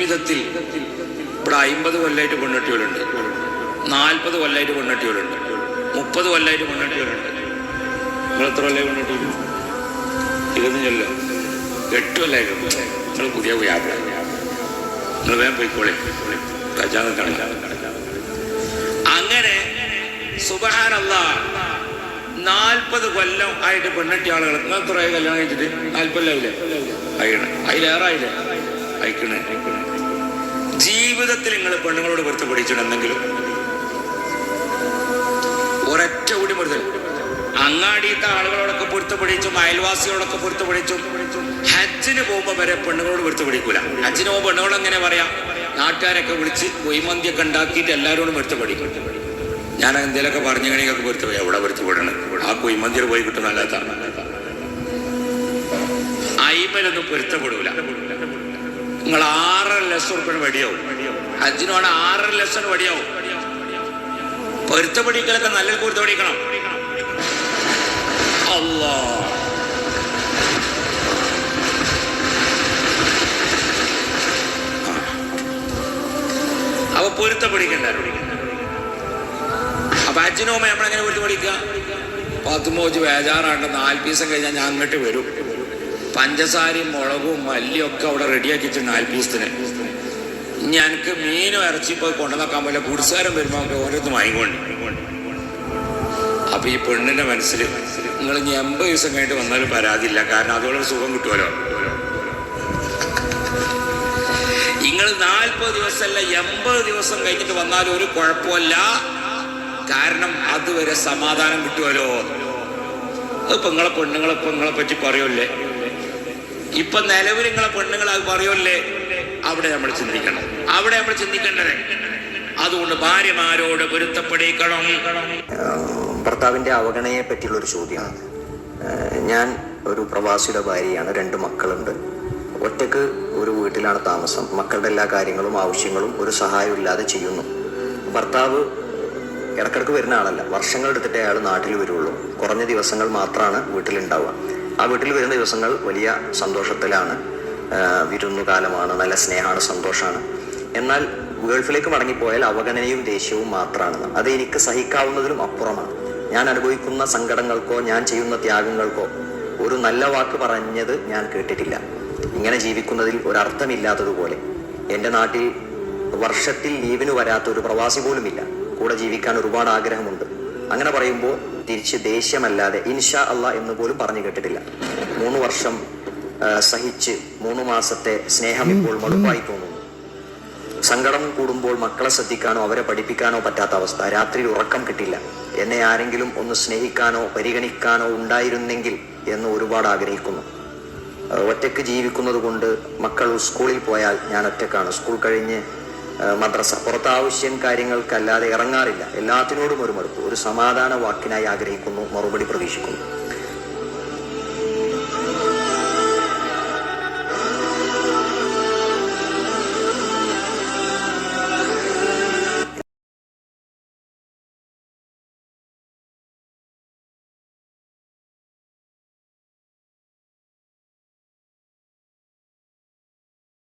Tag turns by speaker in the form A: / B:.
A: വിധത്തിൽ ഇവിടെ 50 കൊല്ലമായിട്ട് പെണ്ണെട്ടികളുണ്ട്, 40 കൊല്ലമായിട്ട് പെണ്ണെട്ടികളുണ്ട്, 30 കൊല്ലമായിട്ട് പെണ്ണെട്ടികളുണ്ട്. നിങ്ങൾ എത്ര കൊല്ലമായി പെണ്ണെട്ടി? 25 8 കൊല്ലമായിട്ട്. നിങ്ങൾ പുതിയ യാത്ര, നിങ്ങൾ വേഗം പോയിക്കോളെ, കജാന്ന് കാണില്ല. അങ്ങനെ സുബ്ഹാനല്ലാഹ് 40 കൊല്ലം ആയിട്ട് പെണ്ണെട്ടിയ ആളുകൾ. നിങ്ങൾ എത്ര കല്യാണം കഴിച്ചിട്ട്? 40 കൊല്ലമായില്ലേ? അയക്കണേ, അതിലേറായില്ലേ? അയക്കണേ. ജീവിതത്തിൽ നിങ്ങൾ പെണ്ണുങ്ങളോട് പൊരുത്തപ്പെടിച്ചിട്ടുണ്ടെങ്കിലും ഒരൊറ്റ കൂടി പൊരുത്തൽ. അങ്ങാടിയത്തെ ആളുകളോടൊക്കെ പൊരുത്തപ്പെടിച്ചും അയൽവാസികളോടൊക്കെ പൊരുത്തപ്പെടിച്ചും ഹജ്ജിന് പോകുമ്പോൾ വരെ പെണ്ണുങ്ങളോട് പൊരുത്തപ്പെടിക്കൂല. ഹജ്ജിന് പോകുമ്പോൾ പെണ്ണുങ്ങളോട് എങ്ങനെ പറയാം? നാട്ടുകാരൊക്കെ വിളിച്ച് കൊയ്മന്തിയൊക്കെ ഉണ്ടാക്കിയിട്ട് എല്ലാവരോടും പൊരുത്തപ്പെടിക്കും. ഞാൻ എന്തെങ്കിലുമൊക്കെ പറഞ്ഞെങ്കിലൊക്കെ പൊരുത്തപ്പെടും. എവിടെ പൊരുത്തപ്പെടണം? ആ കൊയ്മന്തിയിൽ പോയി കിട്ടുന്ന അല്ലാത്താണ്. അയിമലൊന്നും പൊരുത്തപ്പെടൂല. നിങ്ങൾ 6.5 ലക്ഷം റുപ്യ വടിയാവും. ഹജ്ജിനോട് 6.5 ലക്ഷം വടിയാവും. പൊരുത്തപ്പെടിക്കലൊക്കെ നല്ല പൊരുത്തപ്പെടിക്കണം. അല്ലാഹ് അപ്പൊ പൊരുത്തപ്പെടിക്കണ്ട. അപ്പൊ ഹജ്ജിന് പോകുമ്പോ നമ്മളെങ്ങനെ പൊരുത്തപ്പെടിക്കുക? 10 മോച്ച് ബേജാറാണ്ട് 4 പീസം കഴിഞ്ഞാൽ ഞാൻ അങ്ങോട്ട് വരും. പഞ്ചസാരയും മുളകും മല്ലിയൊക്കെ അവിടെ റെഡിയാക്കി വെച്ചു 4 പീസത്തിന്. ഇനി എനിക്ക് മീനും ഇറച്ചിപ്പോ കൊണ്ടുവന്നേക്കാൻ പോലെ കുടിസാരം വരുമ്പോൾ ഓരോരുത്തർ വാങ്ങിക്കൊണ്ട്. അപ്പൊ ഈ പെണ്ണിന്റെ മനസ്സിൽ നിങ്ങൾ ഇനി 80 ദിവസം കഴിഞ്ഞിട്ട് വന്നാലും പരാതിയില്ല, കാരണം അതോടെ സുഖം കിട്ടുമല്ലോ. നിങ്ങൾ 40 ദിവസമല്ല 80 ദിവസം കഴിഞ്ഞിട്ട് വന്നാലും ഒരു കുഴപ്പമില്ല, കാരണം അതുവരെ സമാധാനം കിട്ടുമല്ലോ. അതിപ്പോ നിങ്ങളെ പെണ്ണുങ്ങളിപ്പോ നിങ്ങളെ പറ്റി പറയുമല്ലേ? ഇപ്പൊ നിലവിൽ നിങ്ങളെ പെണ്ണുങ്ങൾ അത് പറയുമല്ലേ? അവിടെ നമ്മൾ ചിന്തിക്കണം, അവിടെ നമ്മൾ ചിന്തിക്കേണ്ടത്. അതുകൊണ്ട് ഭാര്യമാരോട് പൊരുത്തപ്പെടിക്കണം.
B: ഭർത്താവിന്റെ അവഗണനയെ പറ്റിയുള്ളൊരു ചോദ്യമാണ്. ഞാൻ ഒരു പ്രവാസിയുടെ ഭാര്യയാണ്, 2 മക്കളുണ്ട്. ഒറ്റക്ക് ഒരു വീട്ടിലാണ് താമസം. മക്കളുടെ എല്ലാ കാര്യങ്ങളും ആവശ്യങ്ങളും ഒരു സഹായവും ഇല്ലാതെ ചെയ്യുന്നു. ഭർത്താവ് ഇടക്കിടക്ക് വരുന്ന ആളല്ല, വർഷങ്ങൾ എടുത്തിട്ടേ അയാൾ നാട്ടിൽ വരുള്ളൂ. കുറഞ്ഞ ദിവസങ്ങൾ മാത്രമാണ് വീട്ടിലുണ്ടാവുക. ആ വീട്ടിൽ വരുന്ന ദിവസങ്ങൾ വലിയ സന്തോഷത്തിലാണ്, വിരുന്നുകാലമാണ്, നല്ല സ്നേഹമാണ്, സന്തോഷമാണ്. എന്നാൽ ഗൾഫിലേക്ക് മടങ്ങിപ്പോയാൽ അവഗണനയും ദേഷ്യവും മാത്രമാണ്. അത് എനിക്ക് സഹിക്കാവുന്നതിലും അപ്പുറമാണ്. ഞാൻ അനുഭവിക്കുന്ന സങ്കടങ്ങൾക്കോ ഞാൻ ചെയ്യുന്ന ത്യാഗങ്ങൾക്കോ ഒരു നല്ല വാക്ക് പറഞ്ഞത് ഞാൻ കേട്ടിട്ടില്ല. ഇങ്ങനെ ജീവിക്കുന്നതിൽ ഒരർത്ഥമില്ലാത്തതുപോലെ. എൻ്റെ നാട്ടിൽ വർഷത്തിൽ ലീവിന് വരാത്ത ഒരു പ്രവാസി പോലുമില്ല. കൂടെ ജീവിക്കാൻ ഒരുപാട് ആഗ്രഹമുണ്ട്. അങ്ങനെ പറയുമ്പോൾ തിരിച്ച് ദേഷ്യമല്ലാതെ ഇൻഷാ അല്ലാ എന്ന് പോലും പറഞ്ഞു കേട്ടിട്ടില്ല. 3 വർഷം സഹിച്ച് 3 മാസത്തെ സ്നേഹം ഇപ്പോൾ മടുപ്പായി തോന്നുന്നു. സങ്കടം കൂടുമ്പോൾ മക്കളെ ശ്രദ്ധിക്കാനോ അവരെ പഠിപ്പിക്കാനോ പറ്റാത്ത അവസ്ഥ. രാത്രിയിൽ ഉറക്കം കിട്ടില്ല. എന്നെ ആരെങ്കിലും ഒന്ന് സ്നേഹിക്കാനോ പരിഗണിക്കാനോ ഉണ്ടായിരുന്നെങ്കിൽ എന്ന് ഒരുപാട് ആഗ്രഹിക്കുന്നു. ഒറ്റയ്ക്ക് ജീവിക്കുന്നത് കൊണ്ട് മക്കൾ സ്കൂളിൽ പോയാൽ ഞാൻ ഒറ്റക്കാണ്. സ്കൂൾ കഴിഞ്ഞ് മദ്രസ, പുറത്ത് ആവശ്യം കാര്യങ്ങൾക്കല്ലാതെ ഇറങ്ങാറില്ല. എല്ലാത്തിനോടും ഒരു മടുപ്പ്. ഒരു സമാധാന വാക്കിനായി ആഗ്രഹിക്കുന്നു, മറുപടി പ്രതീക്ഷിക്കുന്നു.